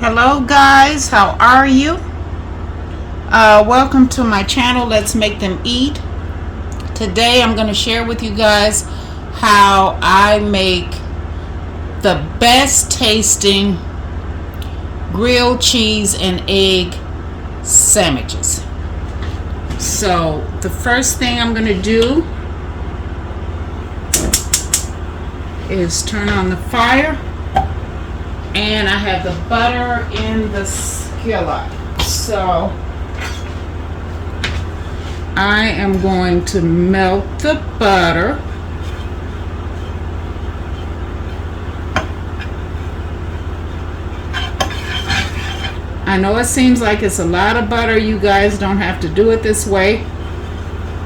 Hello guys, how are you? Welcome to my channel, Let's Make Them Eat. Today I'm going to share with you guys how I make the best tasting grilled cheese and egg sandwiches. So the first thing I'm going to do is turn on the fire. And I have the butter in the skillet. So I am going to melt the butter. I know it seems like it's a lot of butter. You guys don't have to do it this way.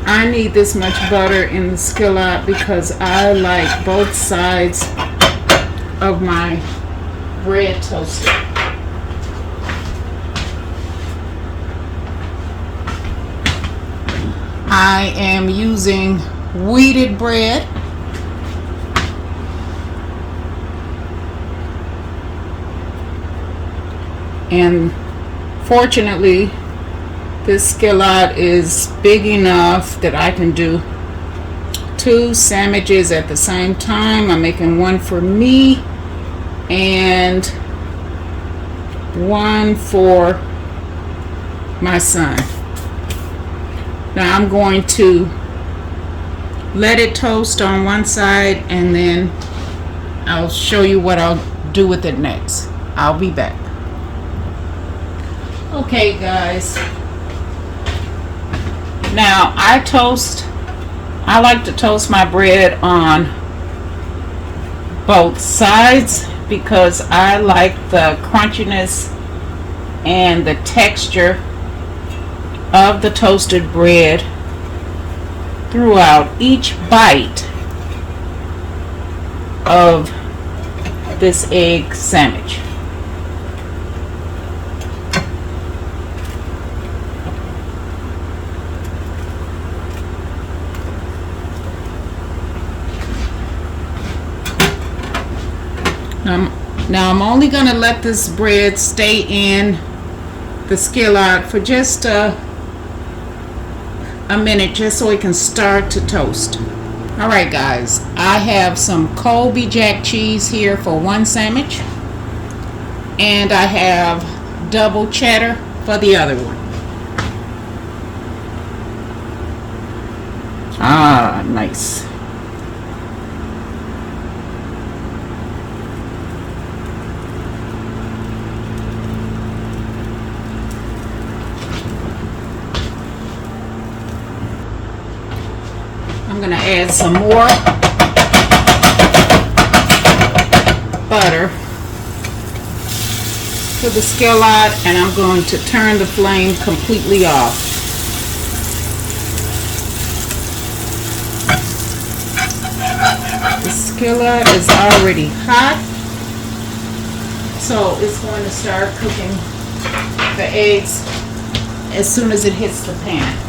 I need this much butter in the skillet because I like both sides of my bread toasted. I am using wheated bread. And fortunately, this skillet is big enough that I can do 2 sandwiches at the same time. I'm making one for me and one for my son. Now I'm going to let it toast on one side and then I'll show you what I'll do with it next. I'll be back. Okay guys, now I like to toast my bread on both sides because I like the crunchiness and the texture of the toasted bread throughout each bite of this egg sandwich. Now I'm only going to let this bread stay in the skillet for just a minute, just so it can start to toast. Alright guys, I have some Colby Jack cheese here for one sandwich, and I have double cheddar for the other one. Ah, nice. I'm going to add some more butter to the skillet, and I'm going to turn the flame completely off. The skillet is already hot, so it's going to start cooking the eggs as soon as it hits the pan.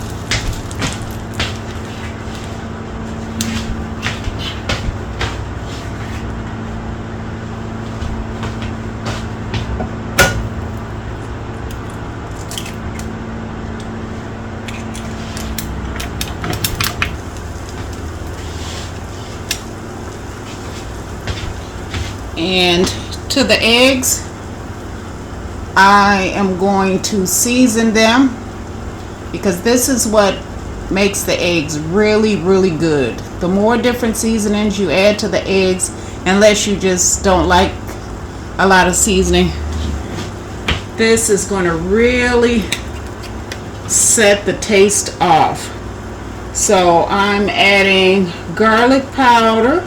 And to the eggs, I am going to season them because this is what makes the eggs really, really good. The more different seasonings you add to the eggs, unless you just don't like a lot of seasoning, this is going to really set the taste off. So I'm adding garlic powder.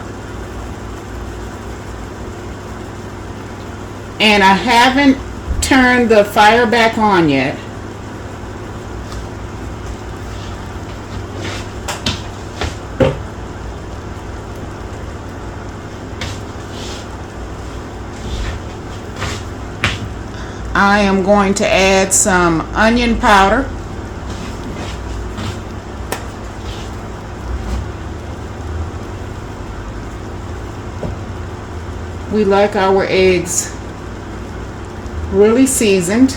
And I haven't turned the fire back on yet. I am going to add some onion powder. We like our eggs really seasoned.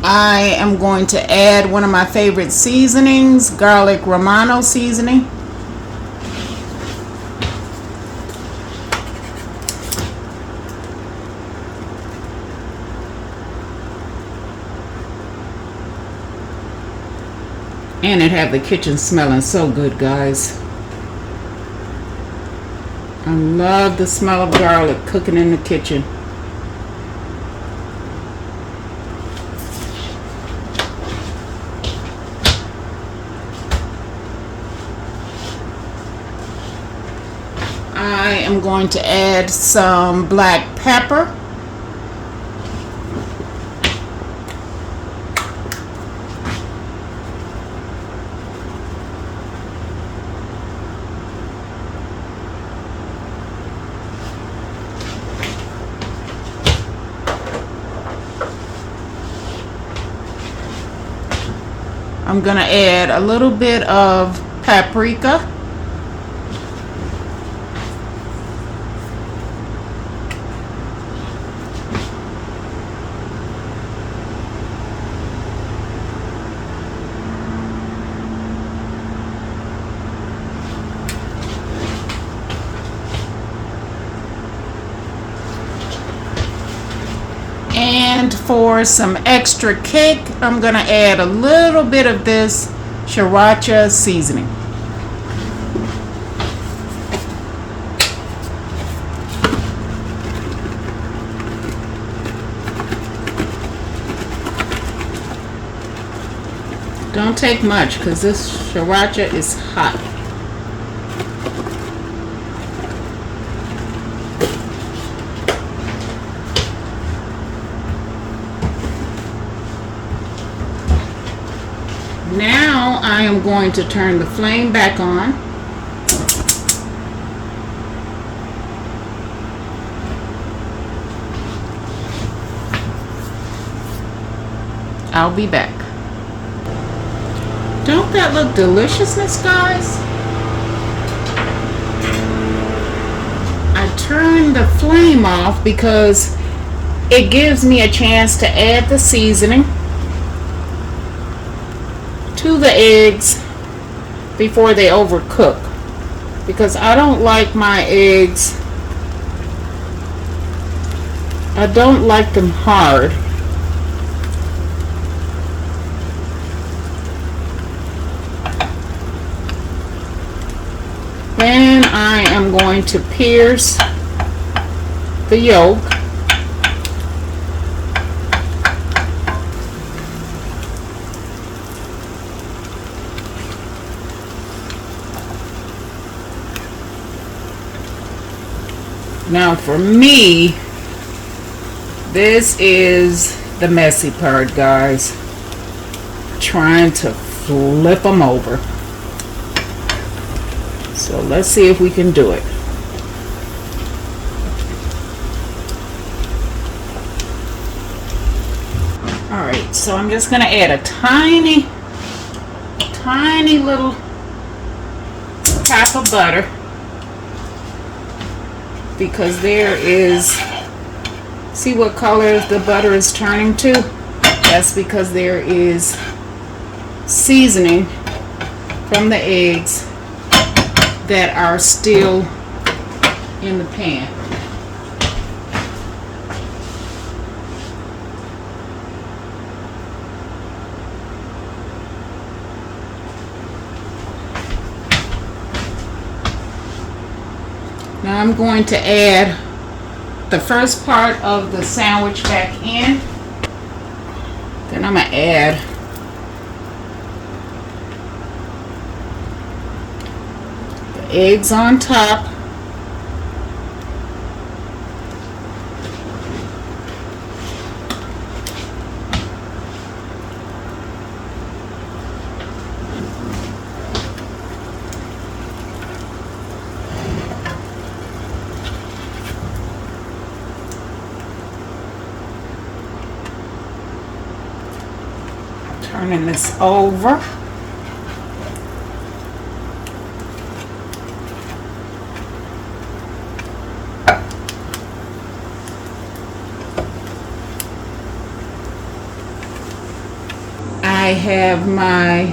I am going to add one of my favorite seasonings, garlic Romano seasoning. And it have the kitchen smelling so good, guys. I love the smell of garlic cooking in the kitchen. I am going to add some black pepper. I'm going to add a little bit of paprika. And for some extra kick, I'm going to add a little bit of this sriracha seasoning. Don't take much because this sriracha is hot. Now I am going to turn the flame back on. I'll be back. Don't that look deliciousness, guys? I turned the flame off because it gives me a chance to add the seasoning to the eggs before they overcook, because I don't like my eggs, I don't like them hard. Then I am going to pierce the yolk. Now for me, this is the messy part, guys. Trying to flip them over. So let's see if we can do it. Alright, so I'm just going to add a tiny little tap of butter, because there is, see what color the butter is turning to? That's because there is seasoning from the eggs that are still in the pan. Now I'm going to add the first part of the sandwich back in. Then I'm going to add the eggs on top. Turning this over. have my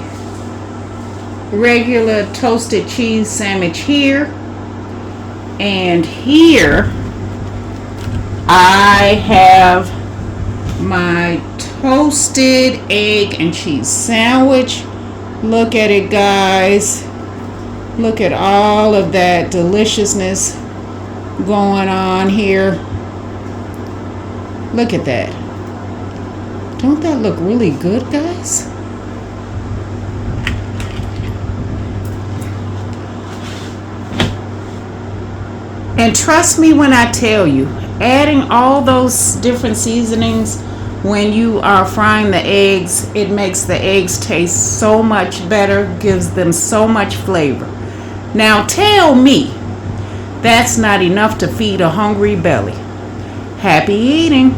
regular toasted cheese sandwich here. And here I have my toasted egg and cheese sandwich. Look at it, guys. Look at all of that deliciousness going on here. Look at that. Don't that look really good, guys? And trust me when I tell you, adding all those different seasonings when you are frying the eggs, it makes the eggs taste so much better, gives them so much flavor. Now tell me that's not enough to feed a hungry belly. Happy eating.